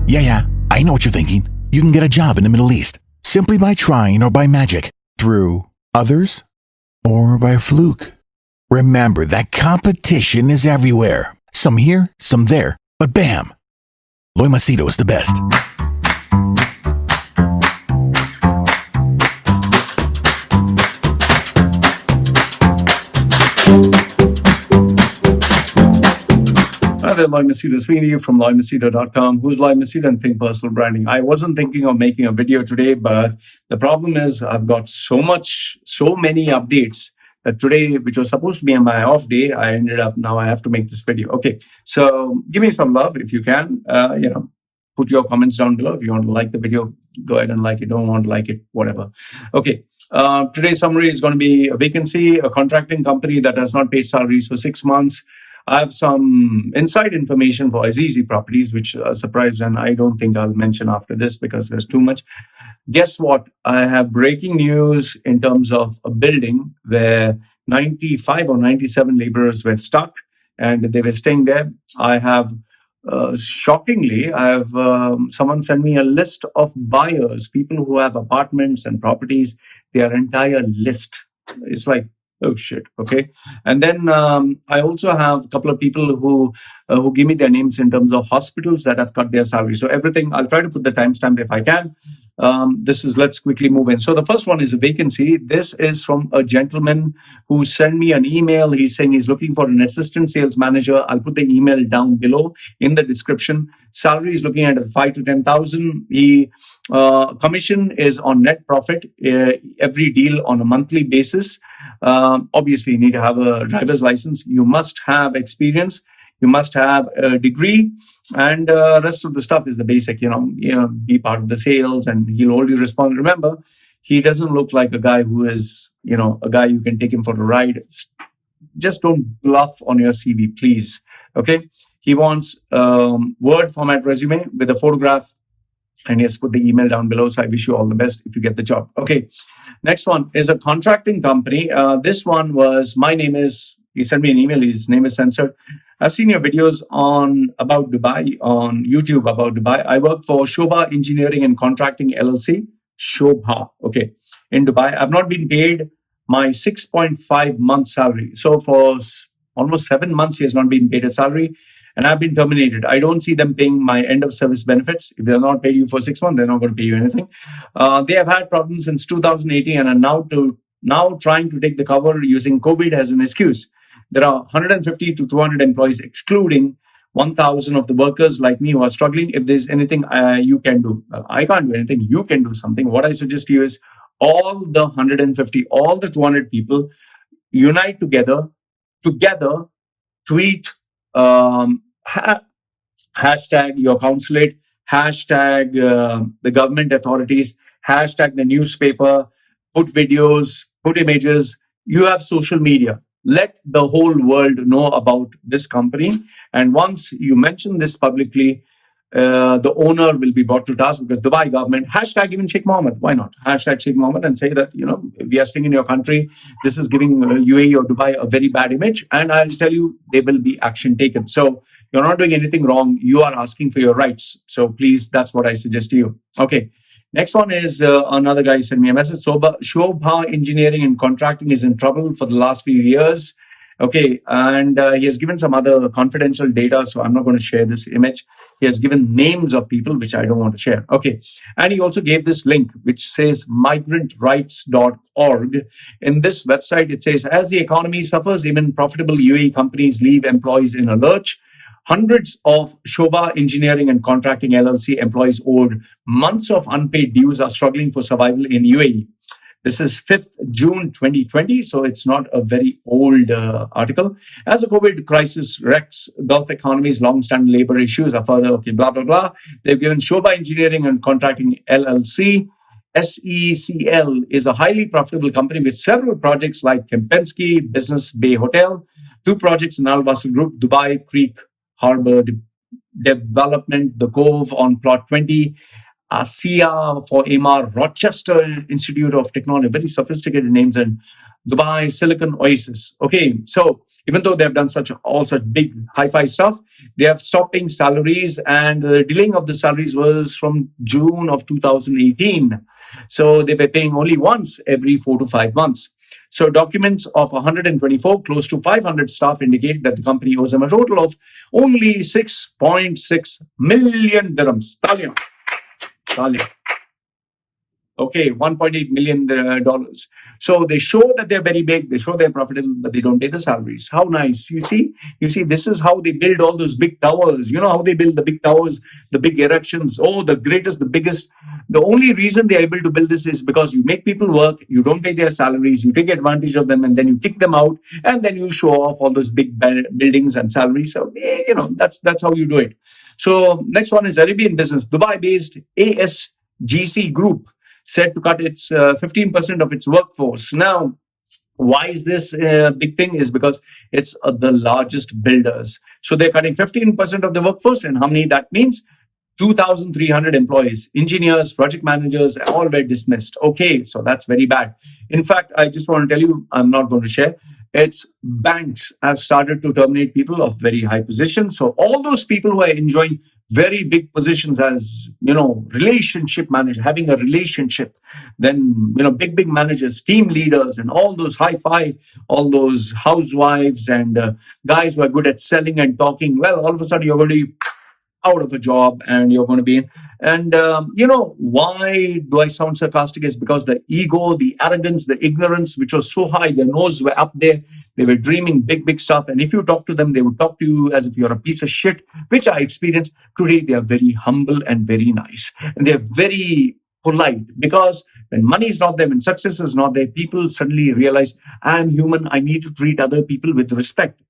Yeah, I know what you're thinking. You can get a job in the Middle East simply by trying or by magic, through others, or by fluke. Remember that competition is everywhere. Some here, some there, but bam! Loimacito is the best. Hi there, Lloyd Macedo Sweeney from LloydMacedo.com. Who's Lloyd Macedo and Think Personal Branding? I wasn't thinking of making a video today, but the problem is I've got so many updates that today, which was supposed to be on my off day, I ended up now I have to make this video. Okay, so give me some love if you can. Put your comments down below. If you want to like the video, go ahead and like it. Don't want to like it, whatever. Okay. Today's summary is going to be a vacancy, a contracting company that has not paid salaries for 6 months. I have some inside information for Azizi Properties, which surprised, and I don't think I'll mention after this because there's too much. Guess what? I have breaking news in terms of a building where 95 or 97 laborers were stuck and they were staying there. I have, shockingly, someone sent me a list of buyers, people who have apartments and properties, their entire list. It's like, oh shit. Okay. And then I also have a couple of people who give me their names in terms of hospitals that have cut their salary. So everything, I'll try to put the timestamp if I can. Let's quickly move in. So the first one is a vacancy. This is from a gentleman who sent me an email. He's saying he's looking for an assistant sales manager. I'll put the email down below in the description. Salary is looking at 5 to 10,000. The commission is on net profit, every deal on a monthly basis. Obviously, you need to have a driver's license. You must have experience. You must have a degree, and rest of the stuff is the basic, be part of the sales, and he'll hold you responsible. Remember, he doesn't look like a guy who is, a guy you can take him for a ride. Just don't bluff on your CV, please. Okay. He wants Word format resume with a photograph, and he has put the email down below. So I wish you all the best if you get the job. Okay. Next one is a contracting company. This one was, he sent me an email. His name is censored. I've seen your videos about Dubai on YouTube about Dubai. I work for Shobha Engineering and Contracting LLC. Shobha. Okay. In Dubai. I've not been paid my 6.5 month salary. So for almost 7 months, he has not been paid a salary. And I've been terminated. I don't see them paying my end of service benefits. If they're not paying you for 6 months, they're not going to pay you anything. They have had problems since 2018 and are now trying to take the cover using COVID as an excuse. There are 150 to 200 employees, excluding 1,000 of the workers like me who are struggling. If there's anything you can do, well, I can't do anything. You can do something. What I suggest to you is all the 150, all the 200 people unite together, tweet, hashtag your consulate, hashtag the government authorities, hashtag the newspaper, put videos, put images. You have social media. Let the whole world know about this company. And once you mention this publicly, the owner will be brought to task, because Dubai government, hashtag even Sheikh Mohammed, why not? Hashtag Sheikh Mohammed, and say that, if we are staying in your country, this is giving UAE or Dubai a very bad image. And I'll tell you, there will be action taken. So you're not doing anything wrong. You are asking for your rights. So please, that's what I suggest to you. Okay. Next one is another guy sent me a message. Shobha Engineering and Contracting is in trouble for the last few years. Okay. And he has given some other confidential data. So I'm not going to share this image. He has given names of people, which I don't want to share. Okay. And he also gave this link, which says migrantrights.org. In this website, it says, as the economy suffers, even profitable UAE companies leave employees in a lurch. Hundreds of Shobha Engineering and Contracting LLC employees owed months of unpaid dues are struggling for survival in UAE. This is 5th June 2020, so it's not a very old article. As the COVID crisis wrecks Gulf economies, long-standing labor issues are further, blah, blah, blah. They've given Shobha Engineering and Contracting LLC. SECL is a highly profitable company with several projects like Kempinski Business Bay Hotel, 2 projects in Al Wasl Group, Dubai Creek Harbor Development, The Cove on Plot 20, ASIA for Amar, Rochester Institute of Technology, very sophisticated names, and Dubai Silicon Oasis. Okay, so even though they have done such big hi-fi stuff, they have stopped paying salaries, and the delaying of the salaries was from June of 2018. So they were paying only once every 4 to 5 months. So documents of 124, close to 500 staff indicate that the company owes them a total of only 6.6 million dirhams. Talia. Okay, $1.8 million. So they show that they're very big, they show they're profitable, but they don't pay the salaries. How nice. You see, this is how they build all those big towers. You know how they build the big towers, the big erections. Oh, the greatest, the biggest. The only reason they're able to build this is because you make people work, you don't pay their salaries, you take advantage of them, and then you kick them out, and then you show off all those big buildings and salaries. So, that's how you do it. So next one is Arabian business. Dubai-based ASGC Group said to cut its 15% of its workforce. Now, why is this a big thing? Is because it's the largest builders. So they're cutting 15% of the workforce, and how many that means? 2,300 employees, engineers, project managers, all were dismissed. Okay, so that's very bad. In fact, I just want to tell you, I'm not going to share. It's banks have started to terminate people of very high positions. So all those people who are enjoying very big positions as, relationship manager, having a relationship, then, big managers, team leaders, and all those hi-fi, all those housewives and guys who are good at selling and talking. Well, all of a sudden you're going to be out of a job and you're going to be in. And, why do I sound sarcastic? Is because the ego, the arrogance, the ignorance, which was so high, their noses were up there. They were dreaming big stuff. And if you talk to them, they would talk to you as if you're a piece of shit, which I experienced. Today, they are very humble and very nice. And they're very polite, because when money is not there, when success is not there, people suddenly realize, I'm human. I need to treat other people with respect.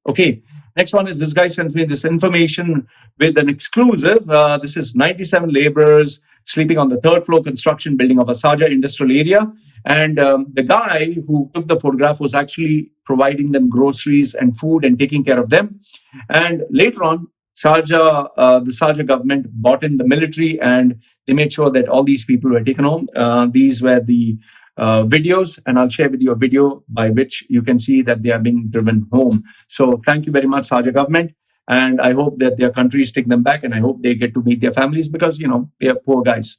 Okay. Next one is, this guy sends me this information with an exclusive. This is 97 laborers sleeping on the third floor construction building of a Sharjah industrial area. And the guy who took the photograph was actually providing them groceries and food and taking care of them. And later on, the Sharjah government bought in the military, and they made sure that all these people were taken home. These were the videos, and I'll share with you a video by which you can see that they are being driven home. So thank you very much, Sharjah government. And I hope that their countries take them back, and I hope they get to meet their families, because, they are poor guys.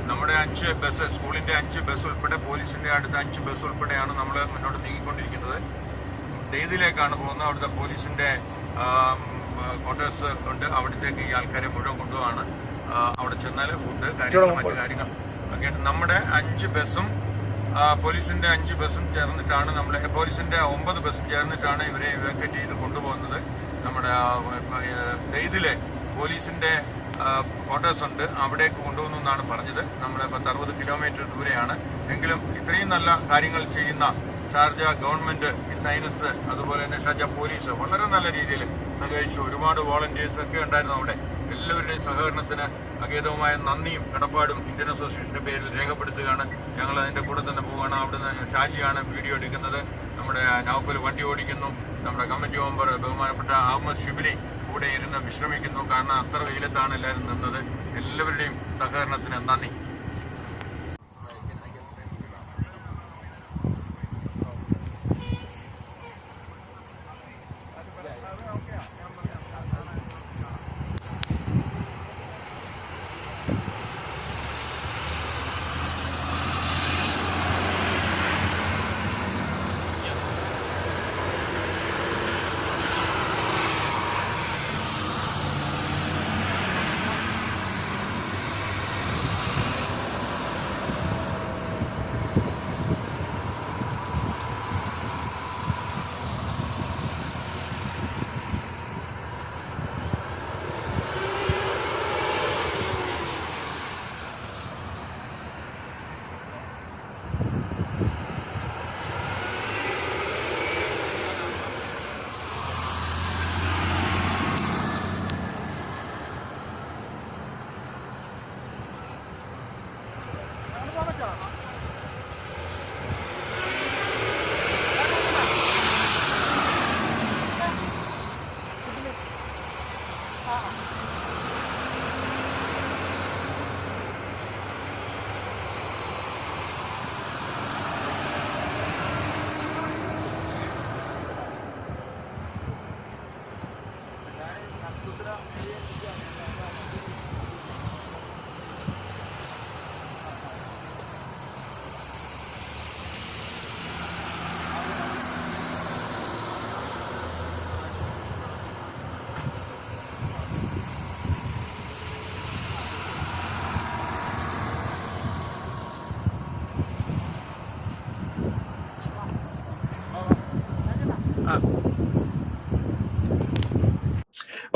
നമ്മുടെ 5 bus, സ്കൂളിൻ്റെ 5 bus ഉൾപ്പെടെ പോലീസിൻ്റെ അടുത്ത 5 bus ഉൾപ്പെടെയാണ് നമ്മൾ മുന്നോട്ട് നീങ്ങിക്കൊണ്ടിരിക്കുന്നത്. ദെയ്ദിലേക്കാണ് പോകുന്നത്. അവിടുത്തെ പോലീസിൻ്റെ ക്വാർട്ടേഴ്സ് ഉണ്ട്. അവിടത്തേക്ക് ഈ ആൾക്കാരെ മുഴുവൻ കൊണ്ടുപോവാണ്. അവിടെ ചെന്നാൽ ഫുഡ് കാര്യങ്ങൾ, മറ്റു കാര്യങ്ങൾ ഒക്കെ. നമ്മുടെ 5 ബസ്സും പോലീസിൻ്റെ 5 ബസ്സും ചേർന്നിട്ടാണ്, പോലീസിൻ്റെ 9 ബസ്സും ചേർന്നിട്ടാണ് ഇവരെ ഇവാക്യുവേറ്റ് ചെയ്ത് കൊണ്ടുപോകുന്നത്. നമ്മുടെ ദെയ്ദിലെ പോലീസിൻ്റെ ക്വാർട്ടേഴ്സ് ഉണ്ട്, അവിടേക്ക് കൊണ്ടുപോകുന്നു എന്നാണ് പറഞ്ഞത്. നമ്മുടെ 10-60 കിലോമീറ്റർ ദൂരെയാണ്. എങ്കിലും ഇത്രയും നല്ല കാര്യങ്ങൾ ചെയ്യുന്ന ഷാർജ ഗവൺമെൻറ്, ഈ സൈനസ്, അതുപോലെ തന്നെ ഷാർജ പോലീസ് വളരെ നല്ല രീതിയിൽ സഹകരിച്ചു. ഒരുപാട് വോളണ്ടിയേഴ്സ് ഒക്കെ ഉണ്ടായിരുന്നു അവിടെ. എല്ലാവരുടെയും സഹകരണത്തിന് അഗേതവുമായ നന്ദിയും കടപ്പാടും ഇന്ത്യൻ അസോസിയേഷൻ്റെ പേരിൽ രേഖപ്പെടുത്തുകയാണ്. ഞങ്ങൾ അതിൻ്റെ കൂടെ തന്നെ പോവുകയാണ്. അവിടുന്ന് ഷാജിയാണ് വീഡിയോ എടുക്കുന്നത്. നമ്മുടെ നൗഫൽ വണ്ടി ഓടിക്കുന്നു. നമ്മുടെ കമ്മിറ്റി മെമ്പർ ബഹുമാനപ്പെട്ട അഹമ്മദ് ഷിബിലി കൂടെ ഇരുന്ന് വിശ്രമിക്കുന്നു. കാരണം അത്ര വെയിലത്താണ് എല്ലാവരും നിന്നത്. എല്ലാവരുടെയും സഹകരണത്തിന് നന്ദി.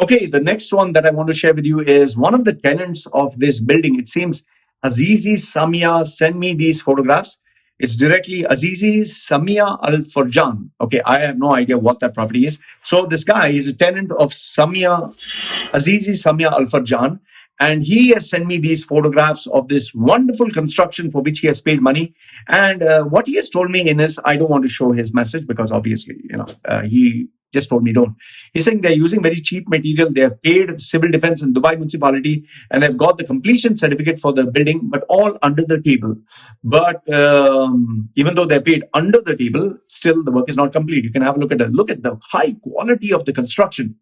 Okay, the next one that I want to share with you is one of the tenants of this building. It seems Azizi Samia sent me these photographs. It's directly Azizi Samia Al Farjan. Okay, I have no idea what that property is. So this guy is a tenant of Azizi Samia Al Farjan, and he has sent me these photographs of this wonderful construction for which he has paid money. And what he has told me in this, I don't want to show his message because obviously, he just told me don't. He's saying they're using very cheap material. They have paid civil defense in Dubai municipality, and they've got the completion certificate for the building, but all under the table. But even though they're paid under the table, still the work is not complete. You can have a look at the high quality of the construction.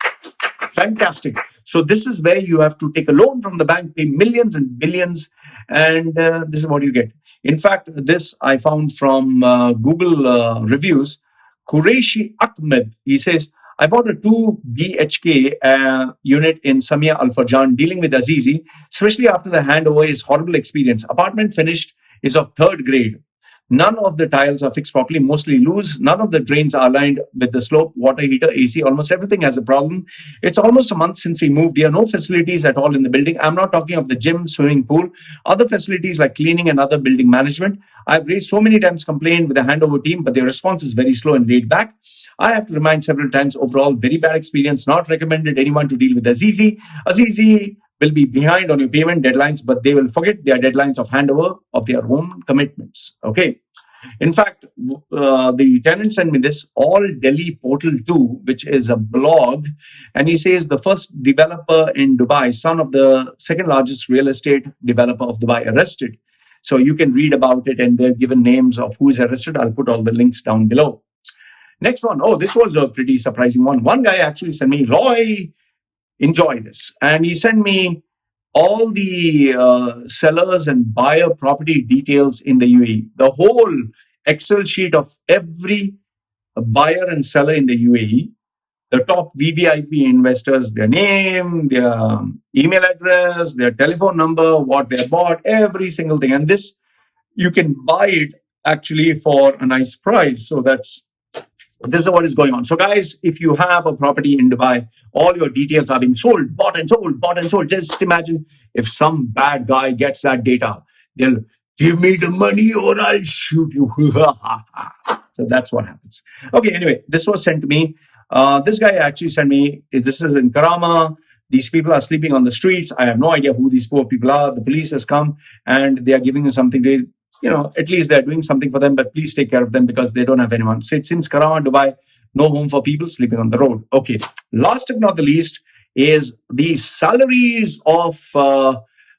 Fantastic. So this is where you have to take a loan from the bank, pay millions and billions, and this is what you get. In fact, this I found from Google reviews. Qureshi Ahmed, he says, I bought a 2 BHK unit in Samia Al Farjan dealing with Azizi, especially after the handover is horrible experience. Apartment finished is of 3rd grade. None of the tiles are fixed properly, mostly loose. None of the drains are aligned with the slope, water heater, AC. Almost everything has a problem. It's almost a month since we moved here. No facilities at all in the building. I'm not talking of the gym, swimming pool, other facilities like cleaning and other building management. I've raised so many times complained with the handover team, but their response is very slow and laid back. I have to remind several times, overall, very bad experience. Not recommended anyone to deal with Azizi. Azizi will be behind on your payment deadlines, but they will forget their deadlines of handover of their own commitments. Okay. In fact, the tenant sent me this All Delhi Portal 2, which is a blog. And he says the first developer in Dubai, son of the 2nd largest real estate developer of Dubai, arrested. So you can read about it, and they're given names of who is arrested. I'll put all the links down below. Next one. Oh, this was a pretty surprising one. One guy actually sent me, Roy, enjoy this. And he sent me all the sellers and buyer property details in the UAE. The whole Excel sheet of every buyer and seller in the UAE. The top VVIP investors, their name, their email address, their telephone number, what they bought, every single thing. And this, you can buy it actually for a nice price. So this is what is going on. So guys, if you have a property in Dubai, all your details are being sold, bought and sold. Just imagine if some bad guy gets that data, they'll give me the money or I'll shoot you. So that's what happens. Okay, anyway, this was sent to me. This guy actually sent me, this is in Karama. These people are sleeping on the streets. I have no idea who these poor people are. The police has come and they are giving them something. They, at least they're doing something for them, but please take care of them because they don't have anyone. So it's in Karama, Dubai, no home for people sleeping on the road. Okay. Last but not the least is the salaries of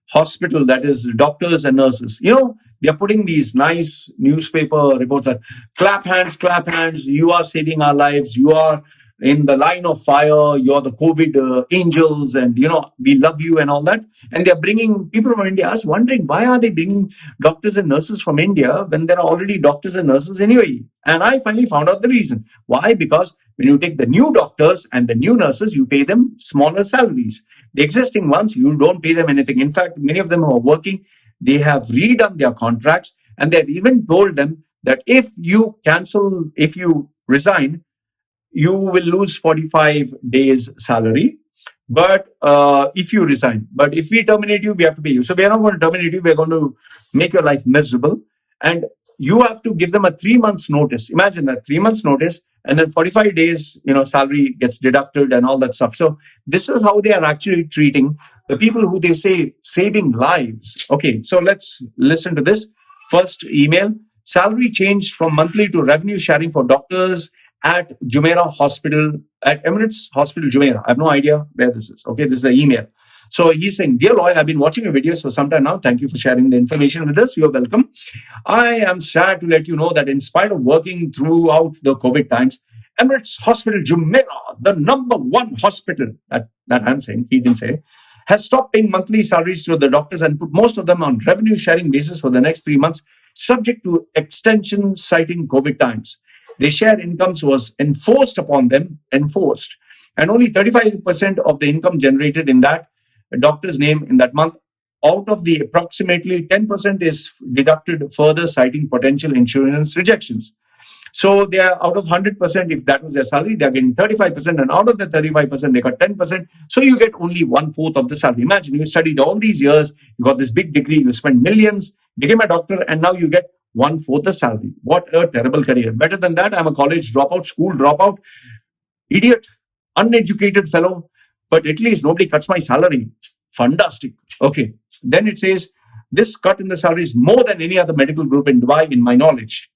hospital, that is doctors and nurses. They are putting these nice newspaper reports that clap hands, you are saving our lives, you are in the line of fire, you're the COVID angels, and we love you and all that. And they're bringing people from India. I was wondering, why are they bringing doctors and nurses from India when there are already doctors and nurses in UAE? And I finally found out the reason. Why? Because when you take the new doctors and the new nurses, you pay them smaller salaries. The existing ones, you don't pay them anything. In fact, many of them who are working, they have redone their contracts, and they've even told them that if you resign, you will lose 45 days salary. But if you resign, but if we terminate you, we have to pay you. So we are not going to terminate you. We're going to make your life miserable. And you have to give them a 3 months notice. Imagine that, 3 months notice, and then 45 days, salary gets deducted and all that stuff. So this is how they are actually treating the people who they say saving lives. Okay, so let's listen to this. First email, salary changed from monthly to revenue sharing for doctors at Jumeirah Hospital, at Emirates Hospital, Jumeirah. I have no idea where this is. Okay, this is the email. So he's saying, Dear Loy, I've been watching your videos for some time now. Thank you for sharing the information with us. You're welcome. I am sad to let you know that in spite of working throughout the COVID times, Emirates Hospital, Jumeirah, the number 1 hospital, that I'm saying, he didn't say, has stopped paying monthly salaries to the doctors and put most of them on revenue sharing basis for the next 3 months, subject to extension citing COVID times. Their share incomes was enforced upon them, and only 35% of the income generated in that doctor's name in that month, out of the approximately 10% is deducted further, citing potential insurance rejections. So they are out of 100%, if that was their salary, they are getting 35%, and out of the 35%, they got 10%. So you get only 1/4 of the salary. Imagine you studied all these years, you got this big degree, you spent millions, became a doctor, and now you get 1/4 the salary. What a terrible career. Better than that, I'm a college dropout, school dropout, idiot, uneducated fellow, but at least nobody cuts my salary. Fantastic. Okay. Then it says, this cut in the salary is more than any other medical group in Dubai, in my knowledge.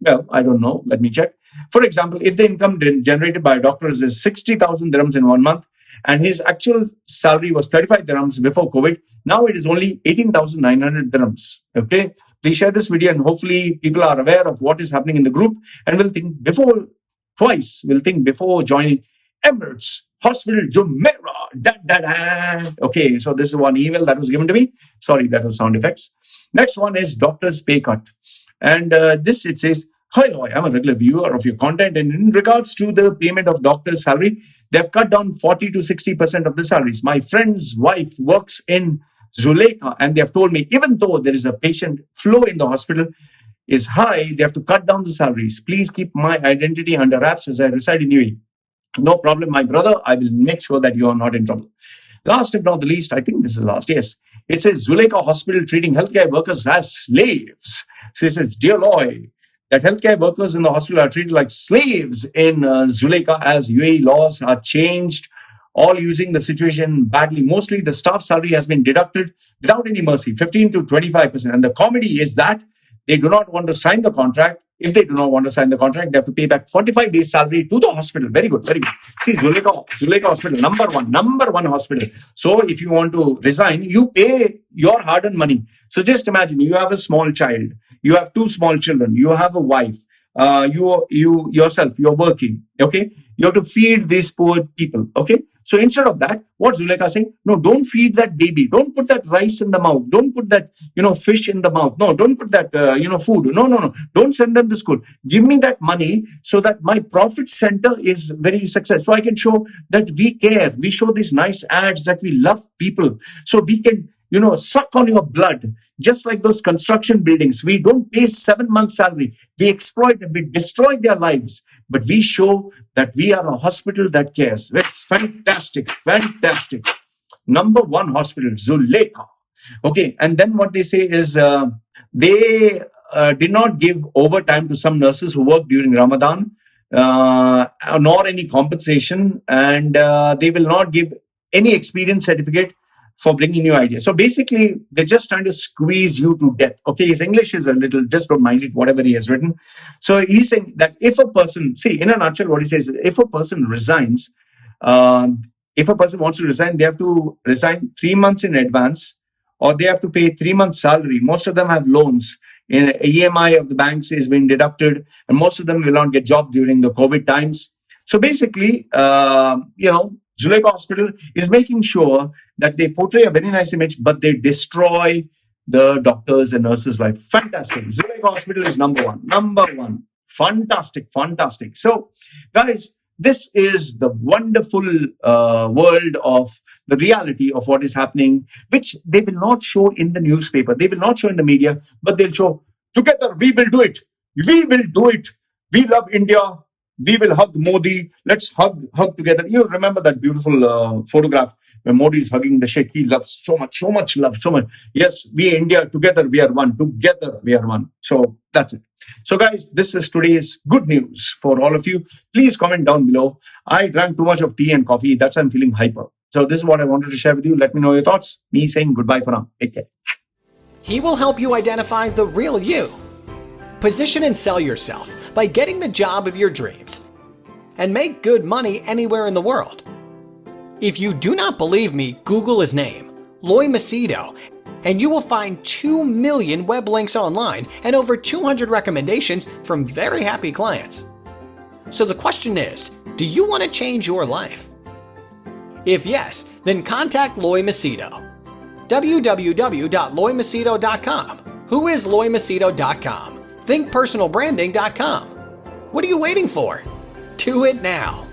Well, I don't know. Let me check. For example, if the income generated by a doctor is 60,000 dirhams in 1 month, and his actual salary was 35 dirhams before COVID, now it is only 18,900 dirhams. Okay. Please share this video, and hopefully people are aware of what is happening in the group and will think twice before joining Emirates Hospital Jumeirah. Okay, so this is one email that was given to me. Sorry, that was sound effects. Next one is doctor's pay cut. And this, it says, hi, Loy, I'm a regular viewer of your content. And in regards to the payment of doctor's salary, they've cut down 40 to 60% of the salaries. My friend's wife works in Zuleika, and they have told me, even though there is a patient flow in the hospital is high, they have to cut down the salaries. Please keep my identity under wraps as I reside in UAE. No problem, my brother. I will make sure that you are not in trouble. Last, if not the least, I think this is last, yes. It says Zuleika Hospital treating healthcare workers as slaves. So it says, dear Loy, that healthcare workers in the hospital are treated like slaves in Zuleika as UAE laws are changed, all using the situation badly. Mostly the staff salary has been deducted without any mercy, 15 to 25%. And the comedy is that they do not want to sign the contract. If they do not want to sign the contract, they have to pay back 45 days salary to the hospital. Very good, very good. See, Zuleika Hospital, number one hospital. So if you want to resign, you pay your hard-earned money. So just imagine, you have a small child, you have 2 small children, you have a wife, you yourself, you're working, okay? You have to feed these poor people, okay? So instead of that, what Zuleika is saying, no, don't feed that baby. Don't put that rice in the mouth. Don't put that, fish in the mouth. No, don't put that, food. No. Don't send them to school. Give me that money so that my profit center is very successful. So I can show that we care. We show these nice ads that we love people. So we can, suck on your blood. Just like those construction buildings. We don't pay 7 months salary. We exploit them. We destroy their lives. But we show that we are a hospital that cares. It's fantastic. Number one hospital, Zuleika. Okay, and then what they say is they did not give overtime to some nurses who worked during Ramadan, nor any compensation, and they will not give any experience certificate for bringing new ideas. So basically, they're just trying to squeeze you to death. Okay, his English is a little, just don't mind it, whatever he has written. So he's saying that if a person, see, in a nutshell, what he says is, if a person resigns, if a person wants to resign, they have to resign 3 months in advance, or they have to pay 3 months salary. Most of them have loans. In EMI of the banks is being deducted, and most of them will not get job during the COVID times. So basically, Zuleika Hospital is making sure that they portray a very nice image, but they destroy the doctors' and nurses' life. Fantastic. Zuleika Hospital is number one. Fantastic. So, guys, this is the wonderful world of the reality of what is happening, which they will not show in the newspaper. They will not show in the media, but they'll show, together, we will do it. We love India. We will hug Modi. Let's hug together. You remember that beautiful photograph where Modi is hugging the Sheikh. He loves so much love. Yes, we India, together we are one. So that's it. So guys, this is today's good news for all of you. Please comment down below. I drank too much of tea and coffee. That's why I'm feeling hyper. So this is what I wanted to share with you. Let me know your thoughts. Me saying goodbye for now. Take care. He will help you identify the real you. Position and sell yourself by getting the job of your dreams and make good money anywhere in the world. If you do not believe me, Google his name, Loy Macedo, and you will find 2 million web links online and over 200 recommendations from very happy clients. So the question is, do you want to change your life? If yes, then contact Loy Macedo. www.loymacedo.com. Who is loymacedo.com? thinkpersonalbranding.com. What are you waiting for? Do it now.